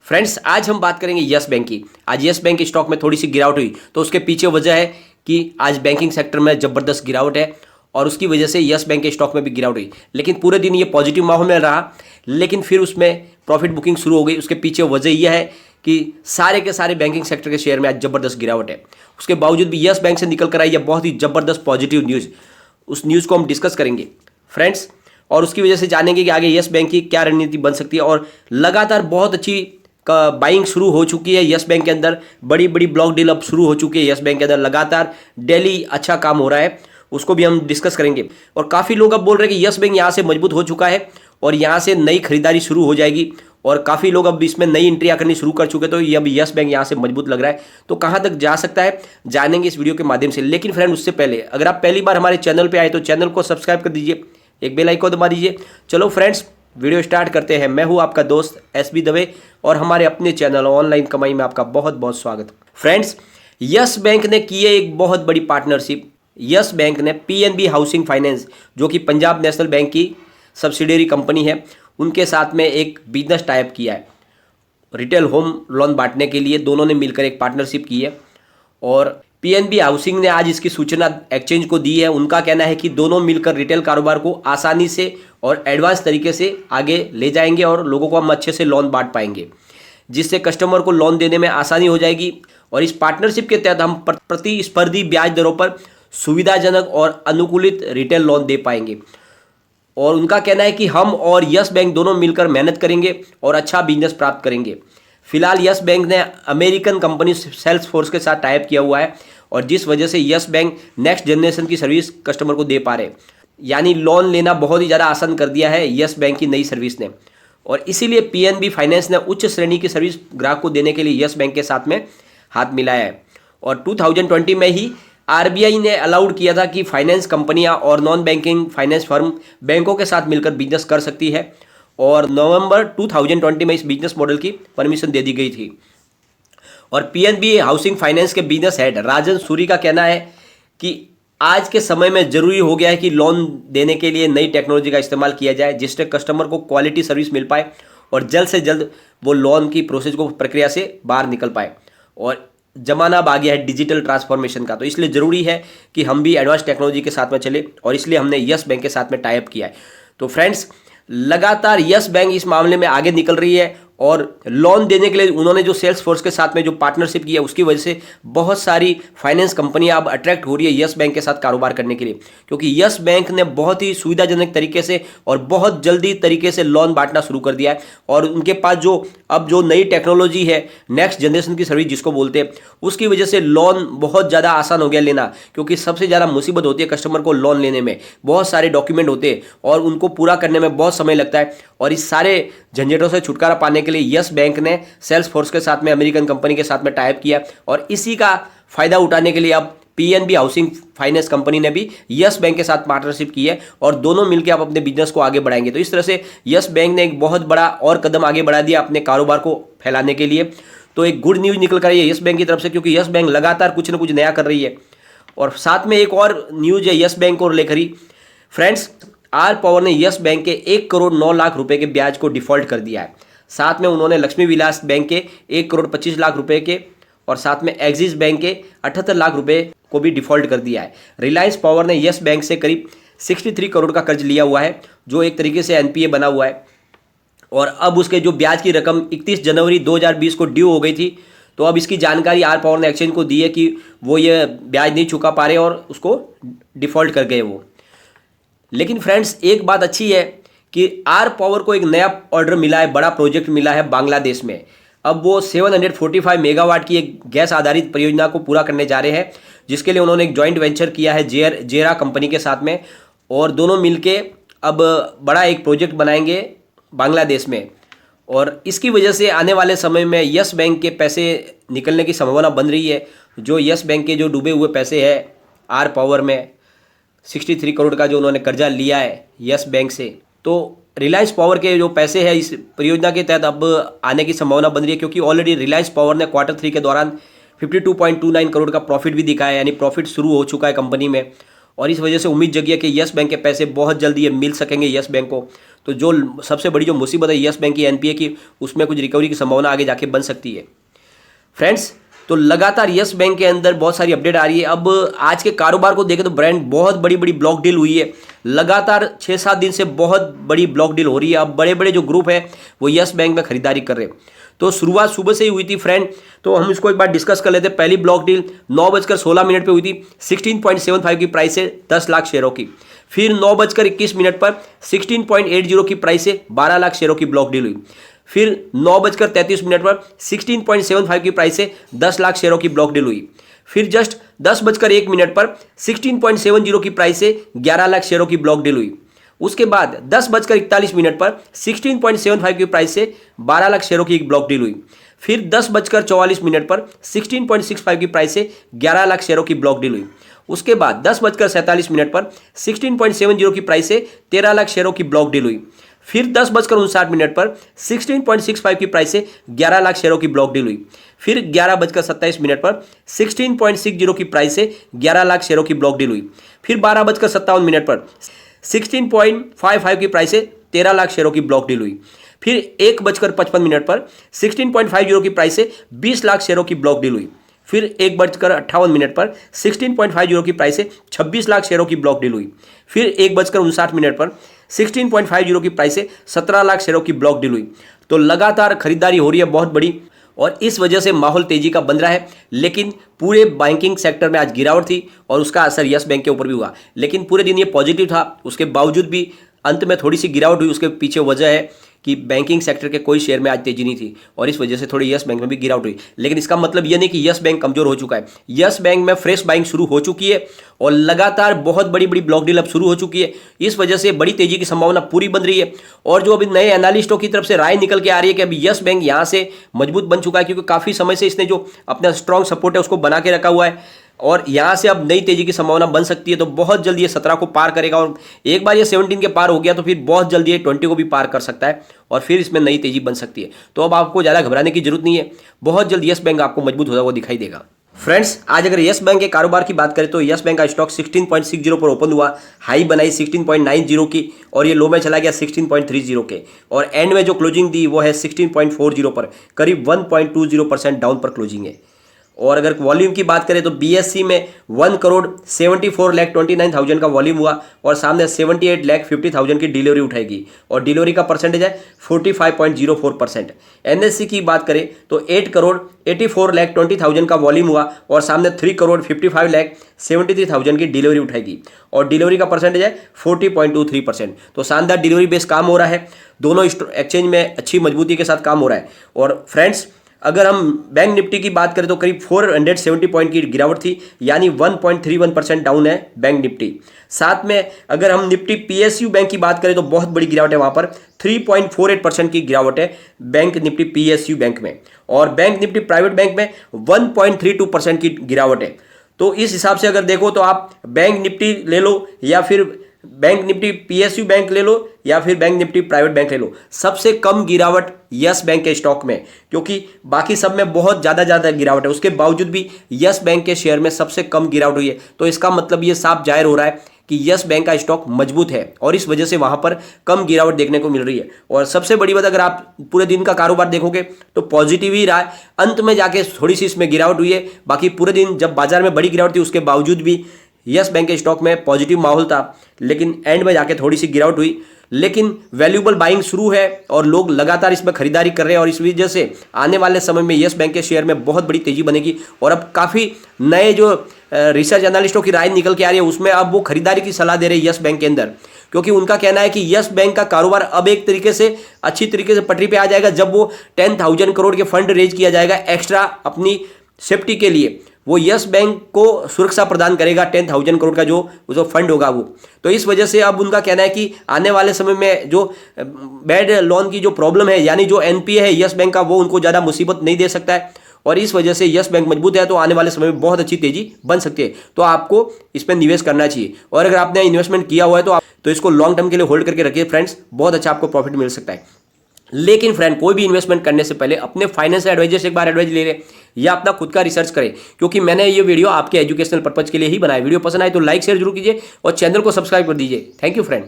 Friends, आज हम बात करेंगे यस बैंक की। आज यस बैंक की स्टॉक में थोड़ी सी गिरावट हुई, तो उसके पीछे वजह है कि आज बैंकिंग सेक्टर में ज़बरदस्त गिरावट है और उसकी वजह से यस बैंक के स्टॉक में भी गिरावट हुई। लेकिन पूरे दिन ये पॉजिटिव माहौल में रहा, लेकिन फिर उसमें प्रॉफिट बुकिंग शुरू हो गई। उसके पीछे वजह यह है कि सारे के सारे बैंकिंग सेक्टर के शेयर में आज ज़बरदस्त गिरावट है। उसके बावजूद भी यस बैंक से निकल कर आई है बहुत ही ज़बरदस्त पॉजिटिव न्यूज़। उस न्यूज़ को हम डिस्कस करेंगे फ्रेंड्स, और उसकी वजह से जानेंगे कि आगे यस बैंक की क्या रणनीति बन सकती है। और लगातार बहुत अच्छी का बाइंग शुरू हो चुकी है यस बैंक के अंदर, बड़ी बड़ी ब्लॉक डील अब शुरू हो चुकी है यस बैंक के अंदर, लगातार डेली अच्छा काम हो रहा है, उसको भी हम डिस्कस करेंगे। और काफ़ी लोग अब बोल रहे हैं कि यस बैंक यहाँ से मजबूत हो चुका है और यहाँ से नई खरीदारी शुरू हो जाएगी, और काफ़ी लोग अब इसमें नई एंट्रियाँ करनी शुरू कर चुके, तो ये अब यस बैंक यहाँ से मजबूत लग रहा है। तो कहाँ तक जा सकता है जानेंगे इस वीडियो के माध्यम से। लेकिन फ्रेंड, उससे पहले अगर आप पहली बार हमारे चैनल पर आए तो चैनल को सब्सक्राइब कर दीजिए, एक बेल आइकन दबा दीजिए। चलो फ्रेंड्स, वीडियो स्टार्ट करते हैं। मैं हूं आपका दोस्त एसबी दवे और हमारे अपने चैनल ऑनलाइन कमाई में आपका बहुत बहुत स्वागत। फ्रेंड्स, यस बैंक ने की है एक बहुत बड़ी पार्टनरशिप। यस बैंक ने पीएनबी हाउसिंग फाइनेंस, जो कि पंजाब नेशनल बैंक की सब्सिडियरी कंपनी है, उनके साथ में एक बिजनेस टाइप किया है। रिटेल होम लोन बांटने के लिए दोनों ने मिलकर एक पार्टनरशिप की है और पीएनबी हाउसिंग ने आज इसकी सूचना एक्सचेंज को दी है। उनका कहना है कि दोनों मिलकर रिटेल कारोबार को आसानी से और एडवांस तरीके से आगे ले जाएंगे और लोगों को हम अच्छे से लोन बांट पाएंगे, जिससे कस्टमर को लोन देने में आसानी हो जाएगी। और इस पार्टनरशिप के तहत हम प्रतिस्पर्धी ब्याज दरों पर सुविधाजनक और अनुकूलित रिटेल लोन दे पाएंगे। और उनका कहना है कि हम और यस बैंक दोनों मिलकर मेहनत करेंगे और अच्छा बिजनेस प्राप्त करेंगे। फिलहाल यस बैंक ने अमेरिकन कंपनी सेल्स फोर्स के साथ टाइप किया हुआ है, और जिस वजह से यस बैंक नेक्स्ट जनरेशन की सर्विस कस्टमर को दे पा रहे, यानी लोन लेना बहुत ही ज़्यादा आसान कर दिया है यस बैंक की नई सर्विस ने। और इसीलिए पीएनबी फाइनेंस ने उच्च श्रेणी की सर्विस ग्राहक को देने के लिए यस बैंक के साथ में हाथ मिलाया है। और 2020 में ही आरबीआई ने अलाउड किया था कि फाइनेंस कंपनियां और नॉन बैंकिंग फाइनेंस फर्म बैंकों के साथ मिलकर बिजनेस कर सकती है, और नवंबर 2020 में इस बिजनेस मॉडल की परमिशन दे दी गई थी। और पीएनबी हाउसिंग फाइनेंस के बिजनेस हेड राजन सूरी का कहना है कि आज के समय में जरूरी हो गया है कि लोन देने के लिए नई टेक्नोलॉजी का इस्तेमाल किया जाए, जिससे कस्टमर को क्वालिटी सर्विस मिल पाए और जल्द से जल्द वो लोन की प्रोसेस को प्रक्रिया से बाहर निकल पाए। और जमाना अब आ गया है डिजिटल ट्रांसफॉर्मेशन का, तो इसलिए ज़रूरी है कि हम भी एडवांस टेक्नोलॉजी के साथ में चले, और इसलिए हमने यस बैंक के साथ में टाई अप किया है। तो फ्रेंड्स, लगातार यस बैंक इस मामले में आगे निकल रही है, और लोन देने के लिए उन्होंने जो सेल्स फोर्स के साथ में जो पार्टनरशिप की है, उसकी वजह से बहुत सारी फाइनेंस कंपनियां अब अट्रैक्ट हो रही है यस बैंक के साथ कारोबार करने के लिए, क्योंकि यस बैंक ने बहुत ही सुविधाजनक तरीके से और बहुत जल्दी तरीके से लोन बांटना शुरू कर दिया है। और उनके पास जो नई टेक्नोलॉजी है, नेक्स्ट जनरेशन की सर्विस जिसको बोलते हैं, उसकी वजह से लोन बहुत ज़्यादा आसान हो गया लेना। क्योंकि सबसे ज़्यादा मुसीबत होती है कस्टमर को लोन लेने में, बहुत सारे डॉक्यूमेंट होते हैं और उनको पूरा करने में बहुत समय लगता है। और इस सारे झंझटों से छुटकारा पाने के लिए यस बैंक ने सेल्स फोर्स के साथ में अमेरिकन कंपनी के साथ में टाई अप किया, और इसी का फायदा उठाने के लिए अब पीएनबी हाउसिंग फाइनेंस कंपनी ने भी यस बैंक के साथ पार्टनरशिप की है, और दोनों मिलकर आप अपने बिजनेस को आगे बढ़ाएंगे। तो इस तरह से यस बैंक ने एक बहुत बड़ा और कदम आगे बढ़ा दिया अपने कारोबार को फैलाने के लिए। तो एक गुड न्यूज़ निकल कर आई है यस बैंक की तरफ से, क्योंकि यस बैंक लगातार कुछ ना कुछ नया कर रही है। और साथ में एक और न्यूज़ है यस बैंक को लेकर ही। फ्रेंड्स, आर पावर ने यस बैंक के 1 करोड़ 9 लाख रुपए के ब्याज को डिफॉल्ट कर दिया है। साथ में उन्होंने लक्ष्मी विलास बैंक के 1 करोड़ 25 लाख रुपए के, और साथ में एक्सिस बैंक के 78 लाख रुपए को भी डिफॉल्ट कर दिया है। रिलायंस पावर ने यस बैंक से करीब 63 करोड़ का कर्ज लिया हुआ है, जो एक तरीके से एनपीए बना हुआ है, और अब उसके जो ब्याज की रकम 31 जनवरी 2020 को ड्यू हो गई थी। तो अब इसकी जानकारी आर पावर ने एक्सचेंज को दी है कि वो ये ब्याज नहीं चुका पा रहे और उसको डिफॉल्ट कर गए वो। लेकिन फ्रेंड्स, एक बात अच्छी है कि आर पावर को एक नया ऑर्डर मिला है, बड़ा प्रोजेक्ट मिला है बांग्लादेश में। अब वो 745 मेगावाट की एक गैस आधारित परियोजना को पूरा करने जा रहे हैं, जिसके लिए उन्होंने एक जॉइंट वेंचर किया है जेरा कंपनी के साथ में, और दोनों मिलके अब बड़ा एक प्रोजेक्ट बनाएंगे बांग्लादेश में। और इसकी वजह से आने वाले समय में यस बैंक के पैसे निकलने की संभावना बन रही है। जो यस बैंक के जो डूबे हुए पैसे हैं आर पावर में, 63 करोड़ का जो उन्होंने कर्जा लिया है यस बैंक से, तो रिलायंस पावर के जो पैसे हैं इस परियोजना के तहत अब आने की संभावना बन रही है, क्योंकि ऑलरेडी रिलायंस पावर ने Q3 के दौरान 52.29 करोड़ का प्रॉफिट भी दिखाया है, यानी प्रॉफिट शुरू हो चुका है कंपनी में। और इस वजह से उम्मीद जगी है कि यस बैंक के पैसे बहुत जल्दी ये मिल सकेंगे यस बैंक को। तो जो सबसे बड़ी जो मुसीबत है यस बैंक की एनपीए की, उसमें कुछ रिकवरी की संभावना आगे जाके बन सकती है फ्रेंड्स। तो लगातार यस बैंक के अंदर बहुत सारी अपडेट आ रही है। अब आज के कारोबार को देखें तो ब्रांड बहुत बड़ी बड़ी ब्लॉक डील हुई है, लगातार 6-7 दिन से बहुत बड़ी ब्लॉक डील हो रही है। अब बड़े बड़े जो ग्रुप है वो यस बैंक में खरीदारी कर रहे हैं। तो शुरुआत सुबह से ही हुई थी फ्रेंड, तो हम इसको एक बार डिस्कस कर लेते हैं। पहली ब्लॉक डील 9:16 पे हुई थी 16.75 की प्राइस से 10 लाख शेयरों की। फिर 9:21 पर 16.80 की प्राइस से 12 लाख शेयरों की ब्लॉक डील हुई। फिर 9:33 पर 16.75 की प्राइस से 10 लाख शेयरों की ब्लॉक डील हुई। फिर जस्ट 10:01 पर 16.70 की प्राइस से 11 लाख शेयरों की ब्लॉक डील हुई। उसके बाद 10:41 पर 16.75 की प्राइस से 12 लाख शेयरों की एक ब्लॉक डील हुई। फिर 10:44 पर 16.65 की प्राइस से 11 लाख शेयरों की ब्लॉक डील हुई। उसके बाद 10:47 पर 16.70 की प्राइस से 13 लाख शेयरों की ब्लॉक डील हुई। फिर 10:59 पर 16.65 की प्राइस से 11 लाख शेयरों की ब्लॉक डील हुई। फिर 11:27 पर 16.60 की प्राइस से 11 लाख शेयरों की ब्लॉक डील हुई। फिर 12:57 पर 16.55 की प्राइस से 13 लाख शेयरों की ब्लॉक डील हुई। फिर 1:55 पर 16.50 की प्राइस से 20 लाख शेयरों की ब्लॉक डील हुई। फिर 1:58 पर 16.50 की प्राइस से 26 लाख शेयरों की ब्लॉक डील हुई। फिर 1:59 पर 16.50 की प्राइस से 17 लाख शेयरों की ब्लॉक डील हुई। तो लगातार खरीदारी हो रही है बहुत बड़ी, और इस वजह से माहौल तेजी का बन रहा है। लेकिन पूरे बैंकिंग सेक्टर में आज गिरावट थी और उसका असर यस बैंक के ऊपर भी हुआ। लेकिन पूरे दिन ये पॉजिटिव था, उसके बावजूद भी अंत में थोड़ी सी गिरावट हुई। उसके पीछे वजह है कि बैंकिंग सेक्टर के कोई शेयर में आज तेजी नहीं थी और इस वजह से थोड़ी यस बैंक में भी गिरावट हुई। लेकिन इसका मतलब यह नहीं कि यस बैंक कमजोर हो चुका है। यस बैंक में फ्रेश बाइंग शुरू हो चुकी है और लगातार बहुत बड़ी बड़ी ब्लॉक डील अब शुरू हो चुकी है। इस वजह से बड़ी तेजी की संभावना पूरी बन रही है। और जो अभी नए एनालिस्टों की तरफ से राय निकल के आ रही है कि अभी यस बैंक यहाँ से मजबूत बन चुका है, क्योंकि काफी समय से इसने जो अपना स्ट्रॉन्ग सपोर्ट है उसको बना के रखा हुआ है और यहाँ से अब नई तेजी की संभावना बन सकती है। तो बहुत जल्दी ये 17 को पार करेगा और एक बार ये 17 के पार हो गया तो फिर बहुत जल्दी ये 20 को भी पार कर सकता है और फिर इसमें नई तेजी बन सकती है। तो अब आपको ज़्यादा घबराने की जरूरत नहीं है, बहुत जल्द यस बैंक आपको मजबूत होता हुआ दिखाई देगा। फ्रेंड्स, आज अगर यस बैंक के कारोबार की बात करें तो यस बैंक का स्टॉक 16.60 पर ओपन हुआ, हाई बनाई 16.90 की और ये लो में चला गया 16.30 के और एंड में जो क्लोजिंग दी वो है 16.40 पर, करीब 1.20% डाउन पर क्लोजिंग है। और अगर वॉल्यूम की बात करें तो बीएससी में 1,74,29,000 का वॉल्यूम हुआ और सामने 78,50,000 की डिलीवरी उठाएगी और डिलीवरी का परसेंटेज है 45.04%। एनएससी की बात करें तो 8,84,20,000 का वॉल्यूम हुआ और सामने 3,55,73,000 की डिलीवरी उठाएगी और डिलीवरी का परसेंटेज है 40.23%। तो शानदार डिलीवरी बेस काम हो रहा है, दोनों एक्सचेंज में अच्छी मजबूती के साथ काम हो रहा है। और फ्रेंड्स, अगर हम बैंक निफ्टी की बात करें तो करीब 470 पॉइंट की गिरावट थी, यानी 1.31% डाउन है बैंक निफ्टी। साथ में अगर हम निफ्टी पीएसयू बैंक की बात करें तो बहुत बड़ी गिरावट है, वहां पर 3.48% की गिरावट है बैंक निफ्टी पीएसयू बैंक में और बैंक निफ्टी प्राइवेट बैंक में 1.32% की गिरावट है। तो इस हिसाब से अगर देखो तो आप बैंक निफ्टी ले लो या फिर बैंक निफ्टी पीएसयू बैंक ले लो या फिर बैंक निफ्टी प्राइवेट बैंक ले लो, सबसे कम गिरावट यस बैंक के स्टॉक में, क्योंकि बाकी सब में बहुत ज़्यादा गिरावट है, उसके बावजूद भी यस बैंक के शेयर में सबसे कम गिरावट हुई है। तो इसका मतलब ये साफ जाहिर हो रहा है कि यस बैंक का स्टॉक मजबूत है और इस वजह से वहां पर कम गिरावट देखने को मिल रही है। और सबसे बड़ी बात, अगर आप पूरे दिन का कारोबार देखोगे तो पॉजिटिव ही रहा है, अंत में जाके थोड़ी सी इसमें गिरावट हुई है। बाकी पूरे दिन जब बाजार में बड़ी गिरावट थी उसके बावजूद भी यस बैंक के स्टॉक में पॉजिटिव माहौल था, लेकिन एंड में जाके थोड़ी सी गिरावट हुई। लेकिन वैल्यूएबल बाइंग शुरू है और लोग लगातार इसमें खरीदारी कर रहे हैं और इस वजह से आने वाले समय में यस बैंक के शेयर में बहुत बड़ी तेजी बनेगी। और अब काफ़ी नए जो रिसर्च एनालिस्टों की राय निकल के आ रही है उसमें अब वो खरीदारी की सलाह दे रहे हैं यस बैंक के अंदर, क्योंकि उनका कहना है कि यस बैंक का कारोबार अब एक तरीके से अच्छी तरीके से पटरी पे आ जाएगा जब वो 10,000 करोड़ के फंड रेज किया जाएगा एक्स्ट्रा अपनी सेफ्टी के लिए। वो यस बैंक को सुरक्षा प्रदान करेगा 10,000 करोड़ का जो फंड होगा वो। तो इस वजह से अब उनका कहना है कि आने वाले समय में जो बैड लोन की जो प्रॉब्लम है, यानी जो एनपीए है यस बैंक का, वो उनको ज़्यादा मुसीबत नहीं दे सकता है और इस वजह से यस बैंक मजबूत है। तो आने वाले समय में बहुत अच्छी तेजी बन सकती है, तो आपको इस पर निवेश करना चाहिए। और अगर आपने इन्वेस्टमेंट किया हुआ है तो इसको लॉन्ग टर्म के लिए होल्ड करके रखिए फ्रेंड्स, बहुत अच्छा आपको प्रॉफिट मिल सकता है। लेकिन फ्रेंड, कोई भी इन्वेस्टमेंट करने से पहले अपने फाइनेंशियल एडवाइजर से एक बार एडवाइस ले लें। या अपना खुद का रिसर्च करें, क्योंकि मैंने ये वीडियो आपके एजुकेशनल पर्पज के लिए ही बनाया। वीडियो पसंद आए तो लाइक शेयर जरूर कीजिए और चैनल को सब्सक्राइब कर दीजिए। Thank you friend.